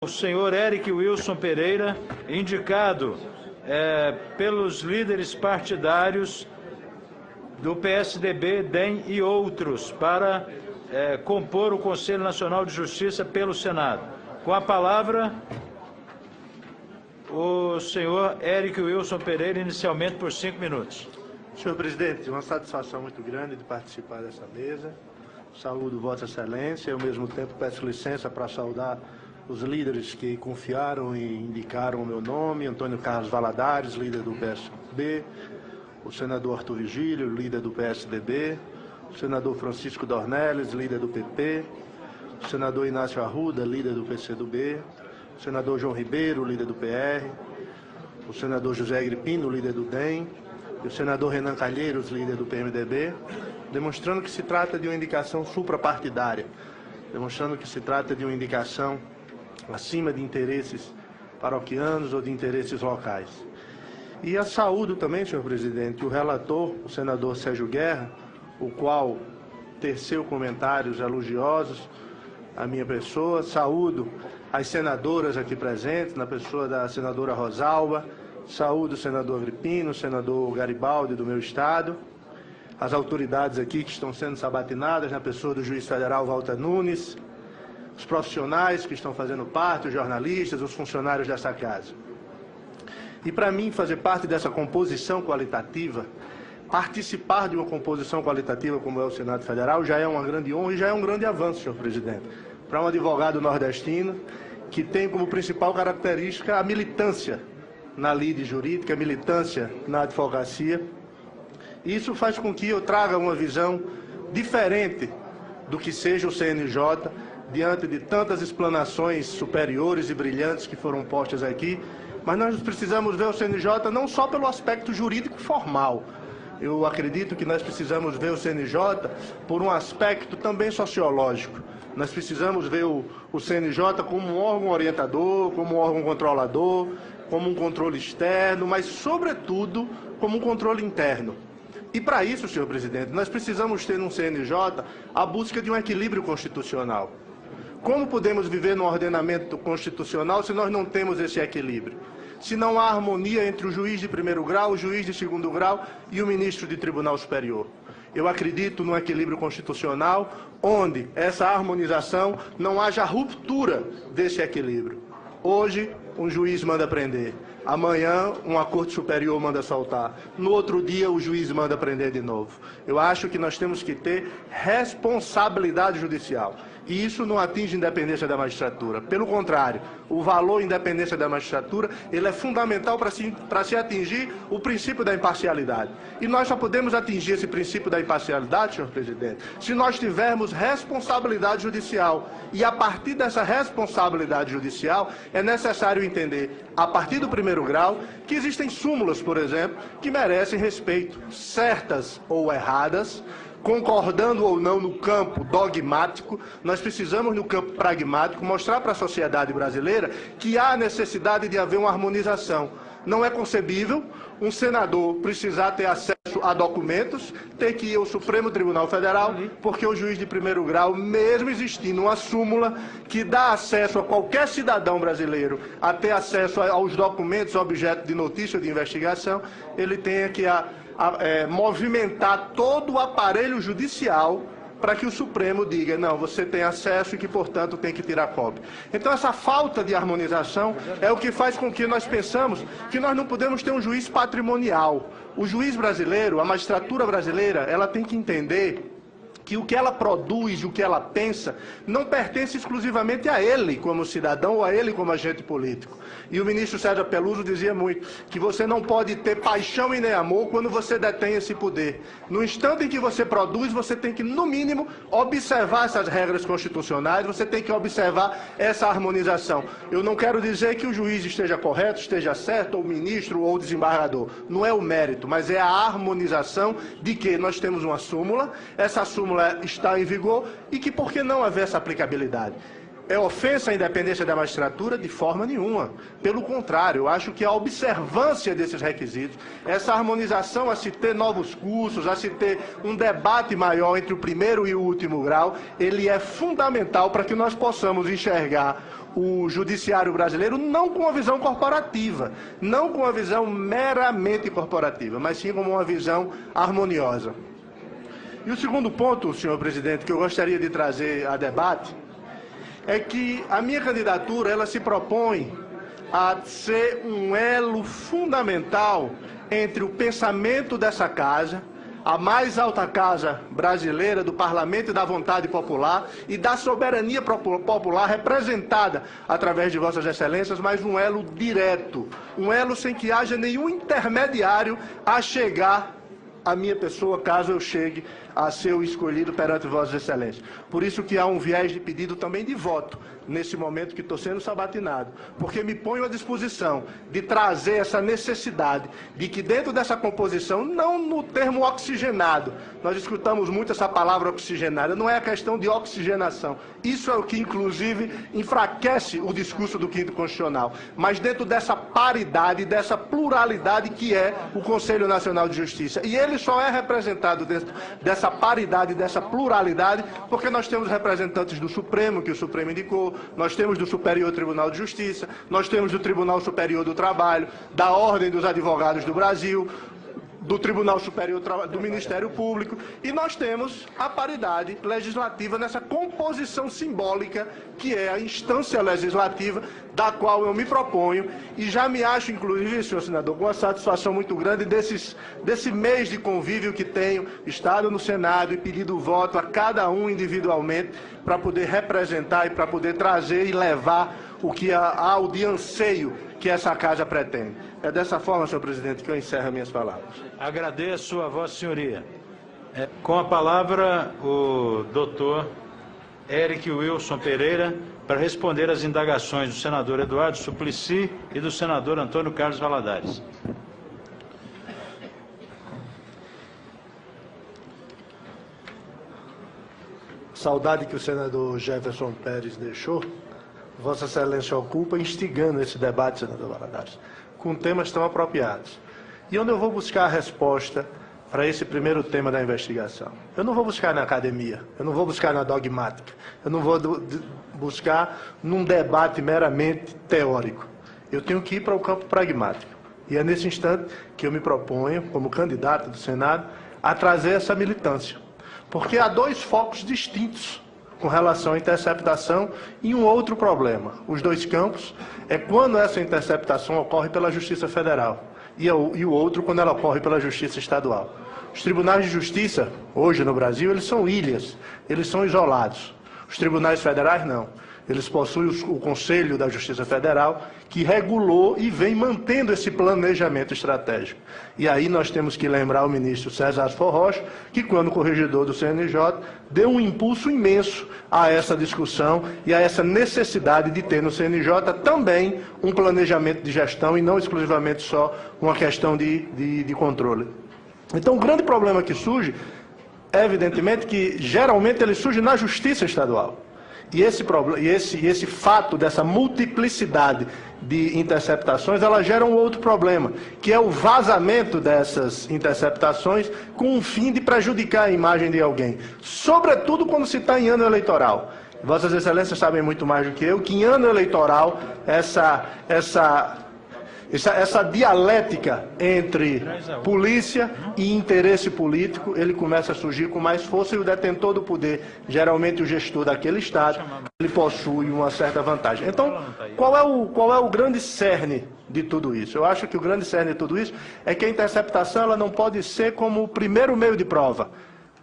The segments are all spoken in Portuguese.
O senhor Eric Wilson Pereira, indicado pelos líderes partidários do PSDB, DEM e outros, para compor o Conselho Nacional de Justiça pelo Senado. Com a palavra, o senhor Eric Wilson Pereira, inicialmente por 5 minutos. Senhor presidente, é uma satisfação muito grande de participar dessa mesa. Saúdo Vossa Excelência e, ao mesmo tempo, peço licença para saudar os líderes que confiaram e indicaram o meu nome: Antônio Carlos Valadares, líder do PSB, o senador Arthur Vigílio, líder do PSDB, o senador Francisco Dornelles, líder do PP, o senador Inácio Arruda, líder do PCdoB, o senador João Ribeiro, líder do PR, o senador José Agripino, líder do DEM, e o senador Renan Calheiros, líder do PMDB, demonstrando que se trata de uma indicação suprapartidária, demonstrando que se trata de uma indicação acima de interesses paroquianos ou de interesses locais. E a saúdo também, senhor presidente, o relator, o senador Sérgio Guerra, o qual teceu comentários elogiosos à minha pessoa. Saúdo as senadoras aqui presentes, na pessoa da senadora Rosalba, saúdo o senador Agripino, o senador Garibaldi do meu estado, as autoridades aqui que estão sendo sabatinadas, na pessoa do juiz federal Walter Nunes, os profissionais que estão fazendo parte, os jornalistas, os funcionários dessa casa. E para mim, fazer parte dessa composição qualitativa, participar de uma composição qualitativa como é o Senado Federal, já é uma grande honra e já é um grande avanço, senhor presidente, para um advogado nordestino que tem como principal característica a militância na lide jurídica, a militância na advocacia. Isso faz com que eu traga uma visão diferente do que seja o CNJ, diante de tantas explanações superiores e brilhantes que foram postas aqui, mas nós precisamos ver o CNJ não só pelo aspecto jurídico formal. Eu acredito que nós precisamos ver o CNJ por um aspecto também sociológico. Nós precisamos ver o CNJ como um órgão orientador, como um órgão controlador, como um controle externo, mas, sobretudo, como um controle interno. E para isso, senhor presidente, nós precisamos ter no CNJ a busca de um equilíbrio constitucional. Como podemos viver num ordenamento constitucional se nós não temos esse equilíbrio? Se não há harmonia entre o juiz de primeiro grau, o juiz de segundo grau e o ministro de Tribunal Superior. Eu acredito num equilíbrio constitucional onde essa harmonização não haja ruptura desse equilíbrio. Hoje, um juiz manda prender. Amanhã, uma corte superior manda soltar. No outro dia, o juiz manda prender de novo. Eu acho que nós temos que ter responsabilidade judicial. E isso não atinge a independência da magistratura. Pelo contrário, o valor independência da magistratura, ele é fundamental para se atingir o princípio da imparcialidade. E nós só podemos atingir esse princípio da imparcialidade, senhor presidente, se nós tivermos responsabilidade judicial. E a partir dessa responsabilidade judicial, é necessário entender, a partir do primeiro grau, que existem súmulas, por exemplo, que merecem respeito, certas ou erradas, concordando ou não no campo dogmático. Nós precisamos, no campo pragmático, mostrar para a sociedade brasileira que há necessidade de haver uma harmonização. Não é concebível um senador precisar ter acesso a documentos, ter que ir ao Supremo Tribunal Federal, porque o juiz de primeiro grau, mesmo existindo uma súmula que dá acesso a qualquer cidadão brasileiro a ter acesso aos documentos objeto de notícia ou de investigação, ele tenha que movimentar todo o aparelho judicial para que o Supremo diga, não, você tem acesso e que, portanto, tem que tirar cópia. Então, essa falta de harmonização é o que faz com que nós pensamos que nós não podemos ter um juiz patrimonial. O juiz brasileiro, a magistratura brasileira, ela tem que entender que o que ela produz, o que ela pensa, não pertence exclusivamente a ele como cidadão ou a ele como agente político. E o ministro César Peluso dizia muito que você não pode ter paixão e nem amor quando você detém esse poder. No instante em que você produz, você tem que, no mínimo, observar essas regras constitucionais, você tem que observar essa harmonização. Eu não quero dizer que o juiz esteja correto, esteja certo, ou o ministro ou o desembargador. Não é o mérito, mas é a harmonização de que nós temos uma súmula, essa súmula está em vigor e que por que não haver essa aplicabilidade? é ofensa à independência da magistratura? De forma nenhuma. Pelo contrário, eu acho que a observância desses requisitos, essa harmonização a se ter novos cursos, a se ter um debate maior entre o primeiro e o último grau, ele é fundamental para que nós possamos enxergar o judiciário brasileiro não com uma visão corporativa, não com uma visão meramente corporativa, mas sim como uma visão harmoniosa. E o segundo ponto, senhor presidente, que eu gostaria de trazer a debate, é que a minha candidatura ela se propõe a ser um elo fundamental entre o pensamento dessa casa, a mais alta casa brasileira do parlamento e da vontade popular e da soberania popular representada através de vossas excelências, mas um elo direto, um elo sem que haja nenhum intermediário a chegar à minha pessoa, caso eu chegue a ser o escolhido perante vossas excelências. Por isso que há um viés de pedido também de voto, nesse momento que estou sendo sabatinado, porque me ponho à disposição de trazer essa necessidade de que dentro dessa composição, não no termo oxigenado, nós escutamos muito essa palavra oxigenada, não é a questão de oxigenação, isso é o que inclusive enfraquece o discurso do Quinto Constitucional, mas dentro dessa paridade, dessa pluralidade que é o Conselho Nacional de Justiça, e ele só é representado dentro dessa paridade, dessa pluralidade, porque nós temos representantes do Supremo, que o Supremo indicou, nós temos do Superior Tribunal de Justiça, nós temos do Tribunal Superior do Trabalho, da Ordem dos Advogados do Brasil, do Tribunal Superior do Ministério Público, e nós temos a paridade legislativa nessa composição simbólica que é a instância legislativa da qual eu me proponho, e já me acho, inclusive, senhor senador, com uma satisfação muito grande desse mês de convívio que tenho estado no Senado e pedido voto a cada um individualmente para poder representar e para poder trazer e levar o que há de anseio que essa casa pretende. É dessa forma, senhor presidente, que eu encerro minhas palavras. Agradeço a vossa senhoria. Com a palavra, o doutor Eric Wilson Pereira, para responder às indagações do senador Eduardo Suplicy e do senador Antônio Carlos Valadares. Saudade que o senador Jefferson Pérez deixou, Vossa Excelência ocupa instigando esse debate, senador Valadares, com temas tão apropriados. E onde eu vou buscar a resposta para esse primeiro tema da investigação? Eu não vou buscar na academia, eu não vou buscar na dogmática, eu não vou buscar num debate meramente teórico. Eu tenho que ir para o campo pragmático. E é nesse instante que eu me proponho, como candidato do Senado, a trazer essa militância. Porque há dois focos distintos com relação à interceptação e um outro problema. Os dois campos é quando essa interceptação ocorre pela Justiça Federal e o outro quando ela ocorre pela Justiça Estadual. Os tribunais de justiça, hoje no Brasil, eles são ilhas, eles são isolados. Os tribunais federais não. Eles possuem o Conselho da Justiça Federal, que regulou e vem mantendo esse planejamento estratégico. E aí nós temos que lembrar o ministro César Forrocha, que quando corregedor do CNJ, deu um impulso imenso a essa discussão e a essa necessidade de ter no CNJ também um planejamento de gestão e não exclusivamente só uma questão de controle. Então o grande problema que surge, é evidentemente que geralmente ele surge na Justiça Estadual. E esse fato dessa multiplicidade de interceptações, ela gera um outro problema, que é o vazamento dessas interceptações com o fim de prejudicar a imagem de alguém, sobretudo quando se está em ano eleitoral. Vossas Excelências sabem muito mais do que eu, que em ano eleitoral essa dialética entre polícia e interesse político, ele começa a surgir com mais força e o detentor do poder, geralmente o gestor daquele Estado, ele possui uma certa vantagem. Então, qual é o grande cerne de tudo isso? Eu acho que o grande cerne de tudo isso é que a interceptação ela não pode ser como o primeiro meio de prova.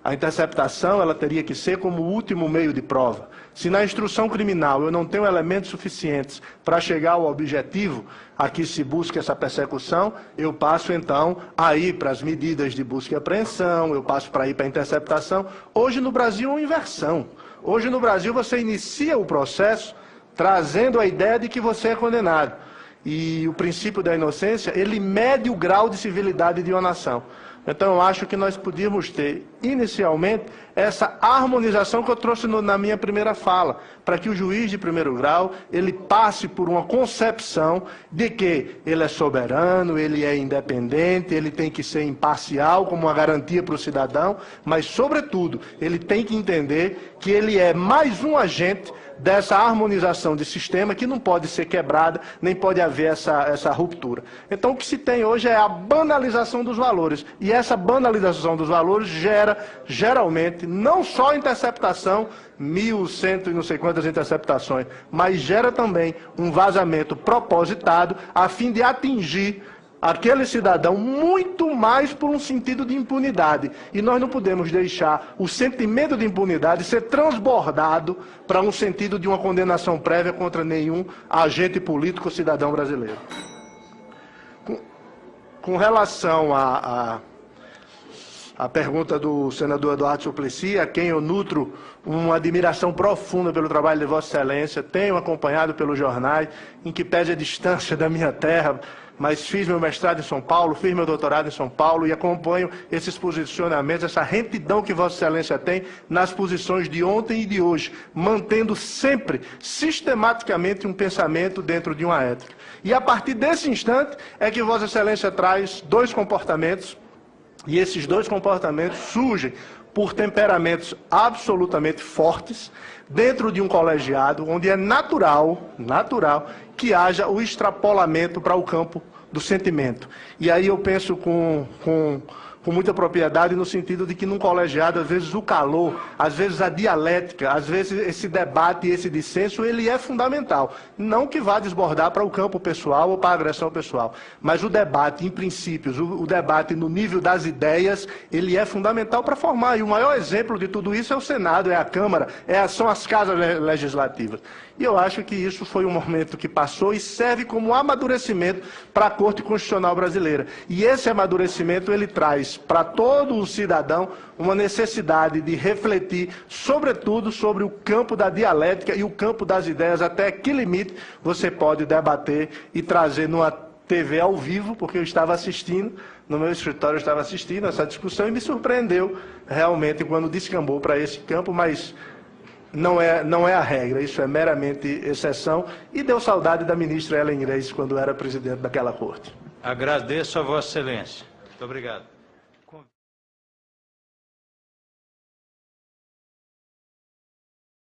A interceptação ela teria que ser como o último meio de prova. Se na instrução criminal eu não tenho elementos suficientes para chegar ao objetivo a que se busca essa persecução, eu passo então a ir para as medidas de busca e apreensão, eu passo para ir para a interceptação. Hoje no Brasil é uma inversão. Hoje no Brasil você inicia o processo trazendo a ideia de que você é condenado. E o princípio da inocência, ele mede o grau de civilidade de uma nação. Então, eu acho que nós podíamos ter, inicialmente, essa harmonização que eu trouxe na minha primeira fala, para que o juiz de primeiro grau, ele passe por uma concepção de que ele é soberano, ele é independente, ele tem que ser imparcial como uma garantia para o cidadão, mas, sobretudo, ele tem que entender que ele é mais um agente dessa harmonização de sistema que não pode ser quebrada, nem pode haver essa ruptura. Então, o que se tem hoje é a banalização dos valores. E essa banalização dos valores gera, geralmente, não só interceptação, 1.100 e não sei quantas interceptações, mas gera também um vazamento propositado a fim de atingir aquele cidadão muito mais por um sentido de impunidade. E nós não podemos deixar o sentimento de impunidade ser transbordado para um sentido de uma condenação prévia contra nenhum agente político ou cidadão brasileiro. Com relação à pergunta do senador Eduardo Suplicy, a quem eu nutro uma admiração profunda pelo trabalho de Vossa Excelência, tenho acompanhado pelos jornais, em que pese a distância da minha terra, mas fiz meu mestrado em São Paulo, fiz meu doutorado em São Paulo e acompanho esses posicionamentos, essa retidão que Vossa Excelência tem nas posições de ontem e de hoje, mantendo sempre, sistematicamente, um pensamento dentro de uma ética. E a partir desse instante é que Vossa Excelência traz dois comportamentos, e esses dois comportamentos surgem por temperamentos absolutamente fortes, dentro de um colegiado onde é natural que haja o extrapolamento para o campo do sentimento. E aí eu penso com muita propriedade no sentido de que num colegiado, às vezes o calor, às vezes a dialética, às vezes esse debate e esse dissenso, ele é fundamental. Não que vá desbordar para o campo pessoal ou para a agressão pessoal, mas o debate em princípios, o debate no nível das ideias, ele é fundamental para formar. E o maior exemplo de tudo isso é o Senado, é a Câmara, são as casas legislativas. E eu acho que isso foi um momento que passou e serve como amadurecimento para a Corte Constitucional Brasileira. E esse amadurecimento, ele traz para todo o cidadão uma necessidade de refletir, sobretudo, sobre o campo da dialética e o campo das ideias, até que limite você pode debater e trazer numa TV ao vivo, porque eu estava assistindo, no meu escritório eu estava assistindo essa discussão e me surpreendeu realmente quando descambou para esse campo, mas não é a regra, isso é meramente exceção, e deu saudade da ministra Helen Grace quando era presidente daquela corte. Agradeço a Vossa Excelência. Muito obrigado.